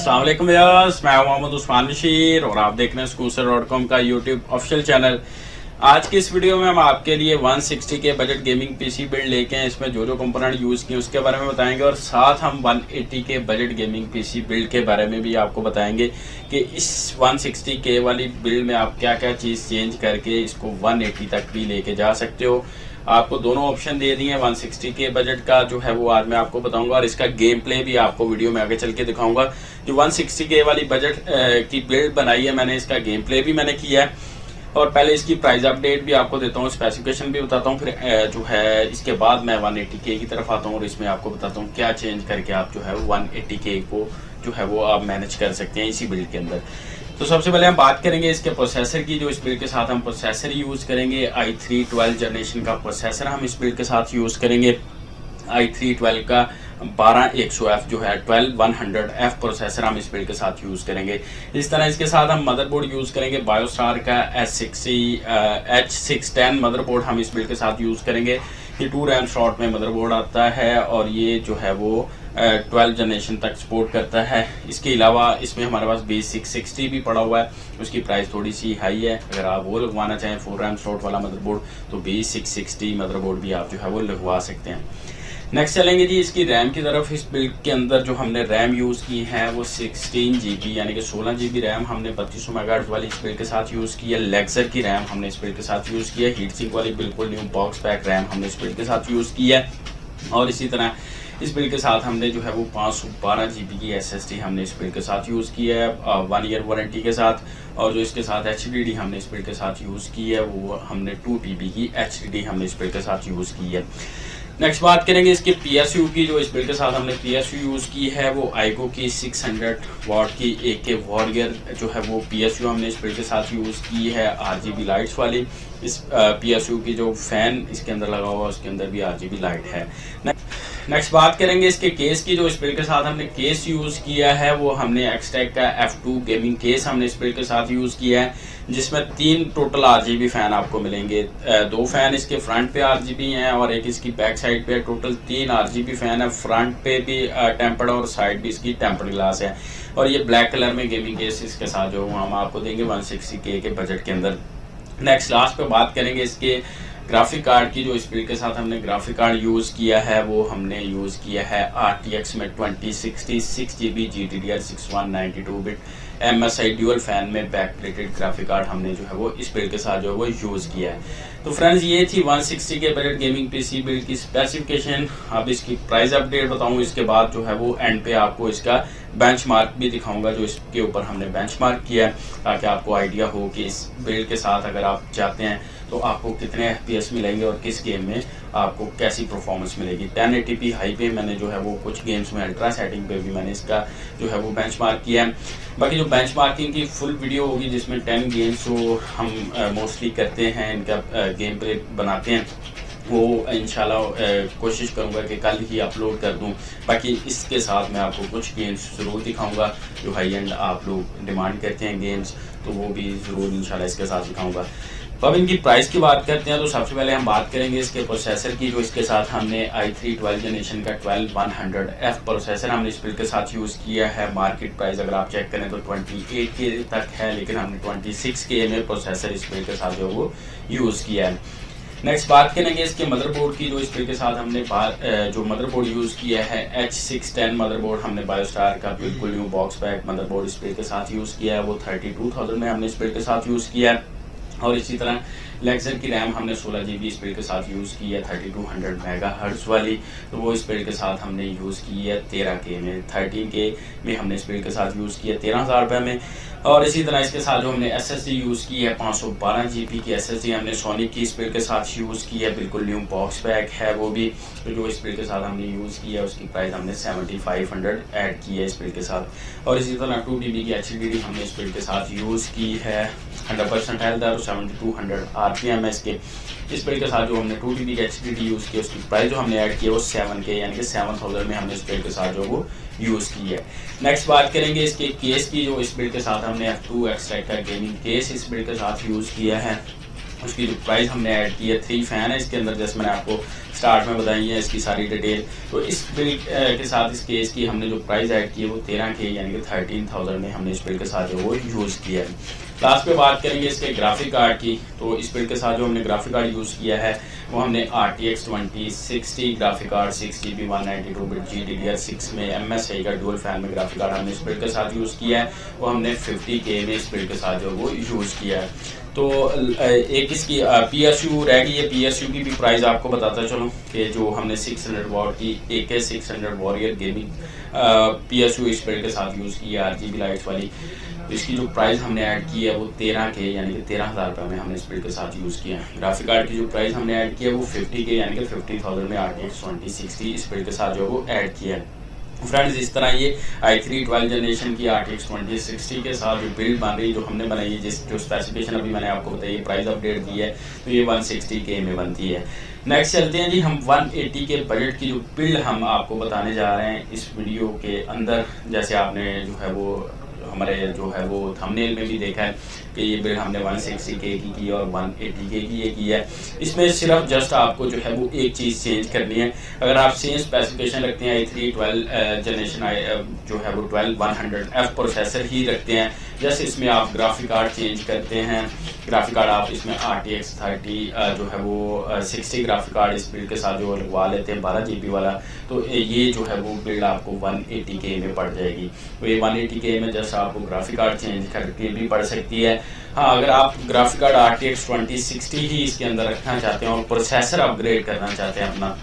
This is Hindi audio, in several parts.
अस्सलाम वालेकुम व्यूअर्स, मैं मोहम्मद उस्मान बशीर और आप देख रहे हैं Scooser.com का यूट्यूब ऑफिशियल चैनल। आज की इस वीडियो में हम आपके लिए 160 के बजट गेमिंग पीसी बिल्ड लेके हैं। इसमें जो जो कंपोनेंट यूज किए उसके बारे में बताएंगे और साथ हम 180 के बजट गेमिंग पीसी बिल्ड के बारे में भी आपको बताएंगे कि इस 160 के वाली बिल्ड में आप क्या क्या चीज चेंज करके इसको 180 तक भी लेके जा सकते हो। आपको दोनों ऑप्शन दे दिए हैं। 160 के बजट का जो है वो आज मैं आपको बताऊंगा और इसका गेम प्ले भी आपको वीडियो में आगे चल के दिखाऊंगा। जो 160 के वाली बजट की बिल्ड बनाई है मैंने, इसका गेम प्ले भी मैंने किया है और पहले इसकी प्राइस अपडेट भी आपको देता हूँ, स्पेसिफिकेशन भी बताता हूँ, फिर जो है इसके बाद मैं 180 के की तरफ आता हूँ और इसमें आपको बताता हूँ क्या चेंज करके आप जो है 180 के को जो है वो आप मैनेज कर सकते हैं इसी बिल्ड के अंदर। तो सबसे पहले हम बात करेंगे इसके प्रोसेसर की। जो इस बिल्ड के साथ हम प्रोसेसर यूज करेंगे, i3 12 जनरेशन का प्रोसेसर हम इस बिल्ड के साथ यूज करेंगे। i3 12 का 12100F जो है 12100F प्रोसेसर हम इस बिल्ड के साथ यूज करेंगे। इस तरह इसके साथ हम मदरबोर्ड यूज करेंगे, बायोस्टार का H610 मदरबोर्ड हम इस बिल्ड के साथ यूज करेंगे। ये 2 रैम स्लॉट में मदरबोर्ड आता है और ये जो है वो 12 जनरेशन तक सपोर्ट करता है। इसके अलावा इसमें हमारे पास B660 भी पड़ा हुआ है, उसकी प्राइस थोड़ी सी हाई है। अगर आप वो लगवाना चाहें 4 रैम स्लॉट वाला मदरबोर्ड तो B660 मदरबोर्ड भी आप जो है वो लगवा सकते हैं। नेक्स्ट चलेंगे जी इसकी रैम की तरफ। इस बिल्ड के अंदर जो हमने रैम यूज की है वो 16 GB यानी कि 16 GB रैम हमने 3200 मेगाहर्ट्ज वाली इस बिल्ड के साथ यूज की है। लेक्सर की रैम हमने इस बिल्ड के साथ यूज की है। हीट सिंक वाली बिल्कुल न्यू बॉक्स पैक रैम हमने इस बिल्ड के साथ यूज की है। और इसी तरह इस बिल्ड के साथ हमने जो है वो 512 GB की SSD हमने इस बिल्ड के साथ यूज की है 1 ईयर वारंटी के साथ। और जो इसके साथ HDD हमने इस बिल्ड के साथ यूज की है वो हमने 2 TB की HDD हमने इस बिल्ड के साथ यूज की है। नेक्स्ट बात करेंगे इसके PSU की। जो इस बिल्ड के साथ हमने PSU यूज की है वो आइको की 600 वाट की AK वॉरियर जो है वो PSU हमने इस बिल्ड के साथ यूज की है, RGB लाइट्स वाली। इस PSU की जो फैन इसके अंदर लगा हुआ उसके अंदर भी RGB लाइट है। नेक्स्ट बात करेंगे इसके केस की। जो इस बिल्ड के साथ हमने केस यूज किया है वो हमने एक्सटेक का F2 गेमिंग केस हमने इस बिल्ड के साथ यूज किया है, जिसमें 3 टोटल RGB फैन आपको मिलेंगे। 2 फैन इसके फ्रंट पे RGB हैं और एक इसकी बैक साइड पे। टोटल 3 RGB फैन है। फ्रंट पे भी टेम्पर्ड और साइड भी इसकी टेम्पर्ड ग्लास है। और ये ब्लैक कलर में गेमिंग केस इसके साथ जो हम आपको देंगे 160K के बजट के अंदर। नेक्स्ट लास्ट पे बात करेंगे इसके ग्राफिक कार्ड की। जो इस बिल्ड के साथ हमने ग्राफिक कार्ड यूज किया है वो हमने यूज किया है RTX में 2060 6GB GDDR6 192 bit MSI dual fan में बैक प्लेटेड ग्राफिक कार्ड हमने जो है वो इस बिल्ड के साथ जो है वो यूज किया है। तो फ्रेंड्स ये थी 160 के बजट गेमिंग पीसी बिल्ड की स्पेसिफिकेशन। अब इसकी प्राइस अपडेट बताऊं, इसके बाद जो है वो एंड पे आपको इसका बेंचमार्क भी दिखाऊंगा जो इसके ऊपर हमने बेंचमार्क किया है, ताकि आपको आइडिया हो कि इस बिल्ड के साथ अगर आप चाहते हैं तो आपको कितने FPS मिलेंगे और किस गेम में आपको कैसी परफॉर्मेंस मिलेगी। 1080p हाई पे मैंने जो है वो कुछ गेम्स में अल्ट्रा सेटिंग पे भी मैंने इसका जो है वो बेंचमार्क किया है। बाकी जो बेंचमार्किंग की फुल वीडियो होगी जिसमें 10 गेम्स जो हम मोस्टली करते हैं इनका गेम प्ले बनाते हैं वो इंशाल्लाह कोशिश करूंगा कि कल ही अपलोड कर दूं। बाकी इसके साथ मैं आपको कुछ गेम्स ज़रूर दिखाऊंगा जो हाई एंड आप लोग डिमांड करते हैं गेम्स, तो वो भी ज़रूर इंशाल्लाह इसके साथ दिखाऊंगा। तो अब इनकी प्राइस की बात करते हैं। तो सबसे पहले हम बात करेंगे इसके प्रोसेसर की। जो इसके साथ हमने i3 12 जनरेशन का 12100F प्रोसेसर हमने इस बिल्ड के साथ यूज़ किया है। मार्केट प्राइस अगर आप चेक करें तो 28K तक है, लेकिन हमने 26K में प्रोसेसर इस बिल्ड के साथ जो वो यूज़ किया है। नेक्स्ट बात करेंगे इसके मदरबोर्ड की। जो इस बिल्ड के साथ हमने जो मदरबोर्ड यूज़ किया है H610 मदरबोर्ड हमने बायोस्टार का बिल्कुल न्यू बॉक्स पैक मदरबोर्ड इस बिल्ड के साथ यूज़ किया है। वो 32,000 में हमने इस बिल्ड के साथ यूज़ किया है। और इसी तरह लेक्सर की रैम हमने 16 GB इस बिल्ड के साथ यूज़ की है 3200 मेगाहर्ट्ज वाली, तो वो इस बिल्ड के साथ हमने यूज़ की है 13K में। 13K में हमने इस बिल्ड के साथ यूज़ की है 13,000 रुपये में। और इसी तरह इसके साथ जो हमने SSD यूज़ की है 512 GB की SSD हमने सोनिक की इस बिल्ड के साथ यूज़ की है, बिल्कुल न्यू बॉक्स पैक है वो भी। तो जो इस बिल्ड के साथ हमने यूज़ की है उसकी प्राइस हमने 7500 ऐड की है इस बिल्ड के साथ। और इसी तरह 2 TB की HDD हमने इस बिल्ड के साथ यूज़ की है। 100% हेल्थ और 7200 RPM है इसके। इस बिल्ड के साथ जो हमने 2 TB की HDD यूज़ की है उसकी प्राइस जो हमने ऐड की है वो 7K यानी कि 7000 में हमने इस बिल्ड के साथ जो वो यूज़ की है। नेक्स्ट बात करेंगे इसके केस की। जो इस बिल्ड के साथ हमने F2 एक्सट्रैक्ट का गेमिंग केस इस बिल्ड के साथ यूज़ किया है। उसकी जो प्राइस हमने ऐड की है, 3 फैन है इसके अंदर, जैसे मैंने आपको स्टार्ट में बताई है इसकी सारी डिटेल। तो इस बिल्ड के साथ इस केस की हमने जो प्राइस ऐड की है वो 13K यानी कि 13,000 में हमने इस बिल्ड के साथ जो वो यूज़ किया है। लास्ट पे बात करेंगे इसके ग्राफिक कार्ड की। तो इस बिल्ड के साथ जो हमने ग्राफिक कार्ड यूज़ किया है वो हमने RTX 2060 graphic card 6GB 192 bit GDDR6 में MSI का डुअल फैन में ग्राफिक कार्ड हमने इस बिल्ड के साथ यूज़ किया है। वो हमने 50K में इस बिल्ड के साथ जो वो यूज़ किया है। तो एक इसकी PSU रह गई है। PSU की भी प्राइस आपको बताता चलूँ कि जो हमने 600 वॉट की AK600 वॉरियर गेमिंग PSU इस बिल्ड के साथ यूज़ की है RGB लाइट्स वाली। तो इसकी जो प्राइस हमने ऐड की है वो 13K यानी कि 13,000 रुपये में हमने इस बिल्ड के साथ यूज़ किया है। ग्राफिक कार्ड की जो प्राइस हमने ऐड की है वो 50K यानी कि 50,000 में RTX 2060 इस बिल्ड के साथ जो वो ऐड किया है। फ्रेंड्स इस तरह ये i3 12 जनरेशन की RTX 2060 के साथ जो बिल्ड बन रही जो हमने बनाई है, जिस जो स्पेसिफिकेशन अभी मैंने आपको बताई है, प्राइस अपडेट दी है, तो ये 160K में बनती है। नेक्स्ट चलते हैं जी हम 180 के बजट की जो बिल्ड हम आपको बताने जा रहे हैं इस वीडियो के अंदर। जैसे आपने जो है वो हमारे जो है वो थंबनेल में भी देखा है कि ये बिल्ड हमने 160K की और 180K की ये की है। इसमें सिर्फ जस्ट आपको जो है वो एक चीज़ चेंज करनी है। अगर आप सेम स्पेसिफिकेशन रखते हैं i3 12 जनरेशन जो है वो 12100F प्रोसेसर ही रखते हैं, जैसे इसमें आप ग्राफिक कार्ड चेंज करते हैं। ग्राफिक कार्ड आप इसमें RTX 30 जो है वो 60 ग्राफिक कार्ड इस बिल्ड के साथ जो लगवा लेते हैं 12GB वाला, तो ये जो है वो बिल्ड आपको 180K में पड़ जाएगी। तो ये 180K में जस्ट आपको ग्राफिक कार्ड चेंज करके भी पड़ सकती है। हाँ, अगर आप ग्राफिक कार्ड RTX 2060 ही इसके अंदर रखना चाहते हैं और प्रोसेसर अपग्रेड करना चाहते हैं अपना,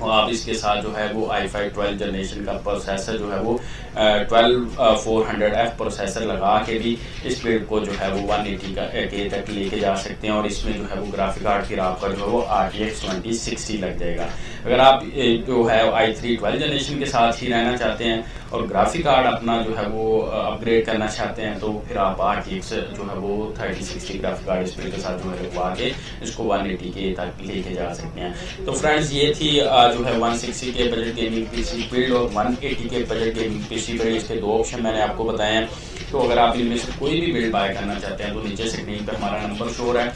और आप इसके साथ जो है वो i5 12 जनरेशन का प्रोसेसर जो है वो 12400F प्रोसेसर लगा के भी इस बिल्ड को जो है वो 180K तक लेके जा सकते हैं। और इसमें जो है वो ग्राफिक कार्ड फिर आपका जो है वो RTX 2060 लग जाएगा। अगर आप जो है i3 12 जनरेशन के साथ ही रहना चाहते हैं और ग्राफिक कार्ड अपना जो है वो अपग्रेड करना चाहते हैं, तो फिर आप RTX जो है वो 3060 ग्राफिक कार्ड इस बिल्ड के साथ जो है लगवा के इसको 180K तक लेके जा सकते हैं। तो फ्रेंड्स ये थी जो है 160K budget gaming PC build और 180K budget gaming PC build, इसके 2 ऑप्शन मैंने आपको बताए हैं। तो अगर आप इनमें से कोई भी बिल्ड बाय करना चाहते हैं तो नीचे स्क्रीन पर हमारा नंबर शो है,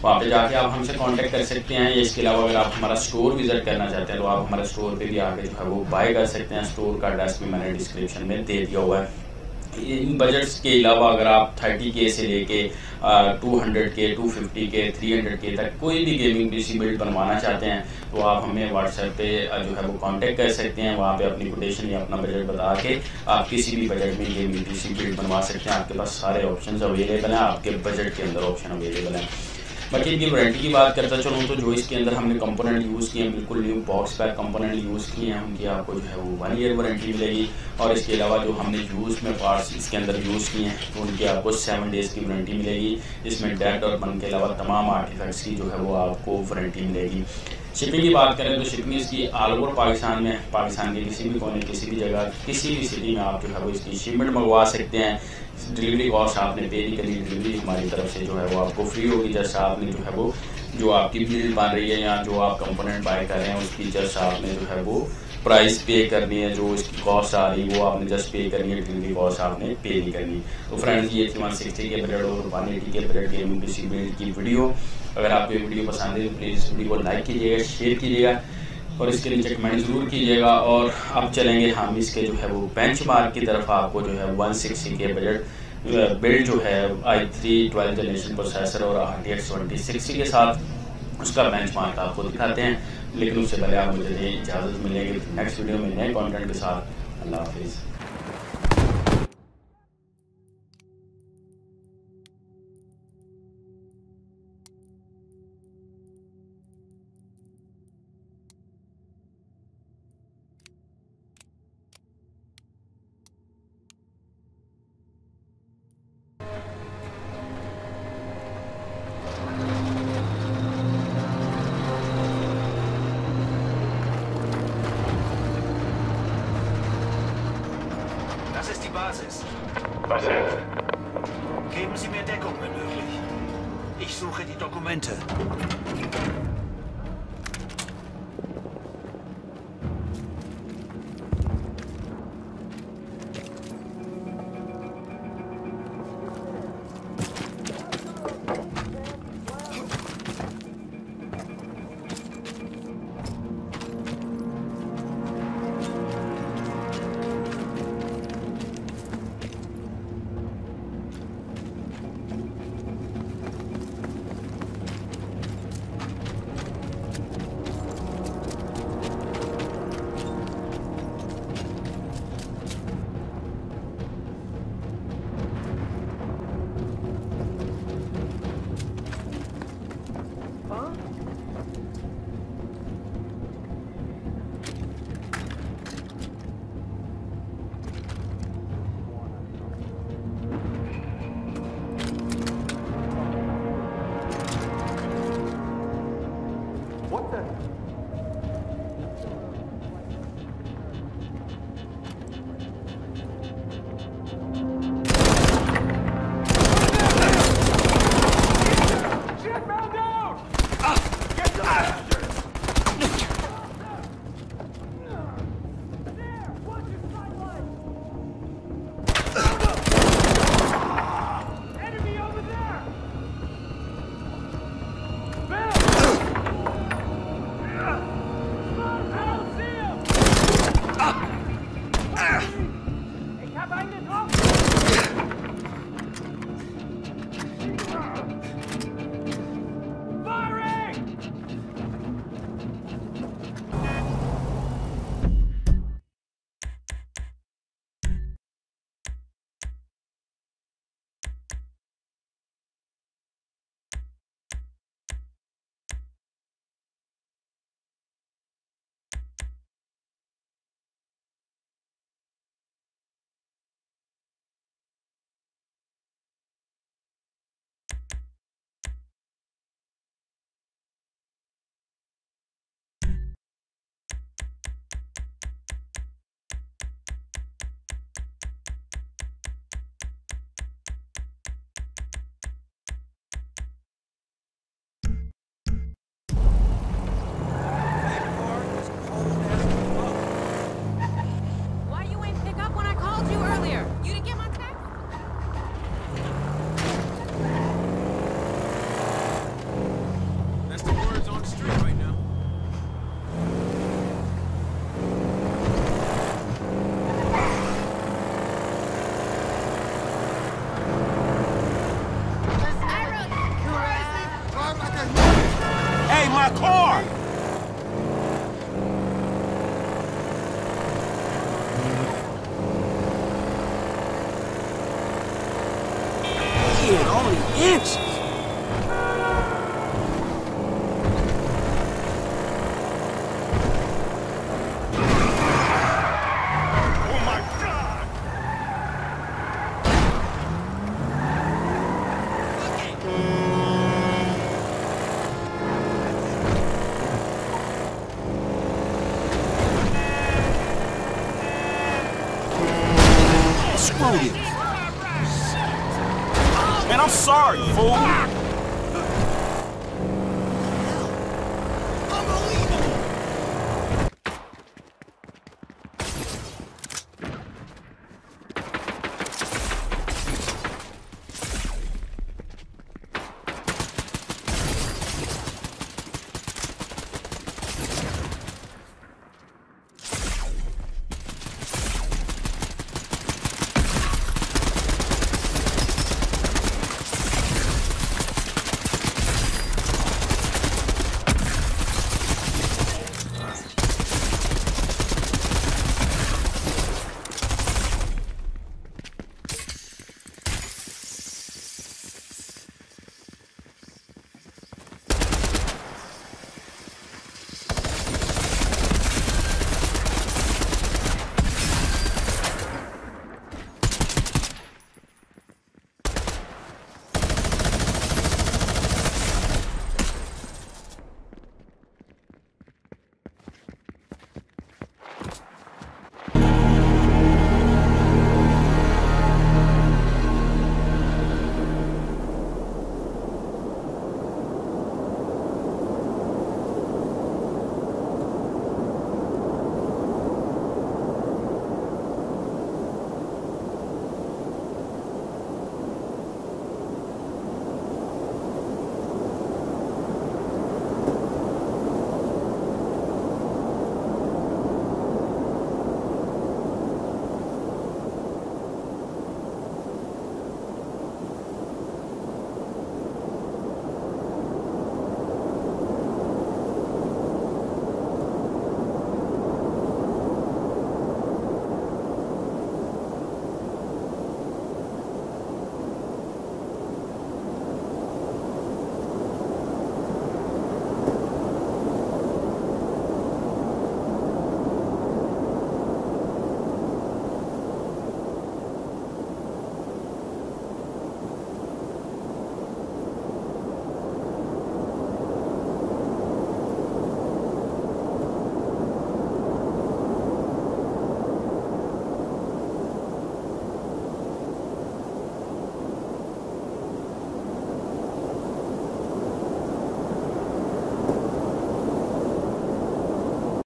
वहाँ पे जाके आप हमसे कांटेक्ट कर सकते हैं। इसके अलावा अगर आप हमारा स्टोर विजिट करना चाहते हैं तो आप हमारे स्टोर पे भी आके जो है वो बाय कर सकते हैं। स्टोर का एड्रेस भी मैंने डिस्क्रिप्शन में दे दिया हुआ है। इन बजट्स के अलावा अगर आप 30K से लेके 200K 250K 300K तक कोई भी गेमिंग PC बिल्ड बनवाना चाहते हैं तो आप हमें व्हाट्सएप पे जो है वो कांटेक्ट कर सकते हैं। वहाँ पे अपनी कोटेशन या अपना बजट बता के आप किसी भी बजट में गेमिंग PC बिल्ड बनवा सकते हैं। आपके पास सारे ऑप्शन अवेलेबल हैं, आपके बजट के अंदर ऑप्शन अवेलेबल हैं। बाकी इनकी वारंटी की बात करता चलूँ तो जो इसके अंदर हमने कंपोनेंट यूज़ किए हैं बिल्कुल new box pack component use किए हैं, उनकी आपको जो है वो 1 ईयर वारंटी मिलेगी। और इसके अलावा जो हमने यूज़ में पार्ट्स इसके अंदर यूज़ किए हैं तो उनकी आपको 7 डेज़ की वारंटी मिलेगी। इसमें डेट और बन के अलावा तमाम आर्टिफैक्ट्स की जो है वो आपको वारंटी मिलेगी। शिपिंग की बात करें तो शिपिंग इसकी ऑल ओवर पाकिस्तान में, पाकिस्तान के किसी भी कोने किसी भी जगह किसी भी सिटी में आप जो है वो इसकी शिपमेंट मंगवा सकते हैं। डिलीवरी कॉस्ट आपने पे नहीं करनी, डिलीवरी हमारी तरफ से जो है वो आपको फ्री होगी। जस्ट आपने जो है वो जो आपकी बिल बन रही है या जो आप कंपोनेंट बाय कर रहे हैं उसकी जस्ट आपने जो है वो प्राइस पे करनी है, जो इसकी कॉस्ट आ रही है वो आपने जस्ट पे करनी है, डिलीवरी कॉस्ट आपने पे नहीं करनी। तो फ्रेंड्स ये थी 160 के बजट और 180 के बजट गेमिंग PC बिल्ड की वीडियो। अगर आपको ये वीडियो पसंद है तो प्लीज़ इस वीडियो को लाइक कीजिएगा, शेयर कीजिएगा और इसके नीचे कमेंट ज़रूर कीजिएगा। और अब चलेंगे हम इसके जो है वो बेंचमार्क की तरफ। आपको जो है 160 के बजट बिल्ड जो है i3 12 जनरेशन प्रोसेसर और RTX 2060 के साथ उसका बेंचमार्क आपको दिखाते हैं। लेकिन उससे पहले आप मुझे इजाज़त मिलेगी नेक्स्ट वीडियो में नए कंटेंट के साथ। अल्लाह हाफिज़। Das ist die Basis. Was jetzt? Geben Sie mir Deckung, wenn möglich. Ich suche die Dokumente. What the? Shit, man down! Get the bastard! There! Watch your sideline! Enemy over there! Bill! I don't see him! Ich hab einen getroffen! Firing! Why you ain't pick up when I called you earlier? You didn't get my text? That's the words on the street right now. Hey, my car! Yeah, only inches. Oh my God! Screw this. Man, I'm sorry, fool.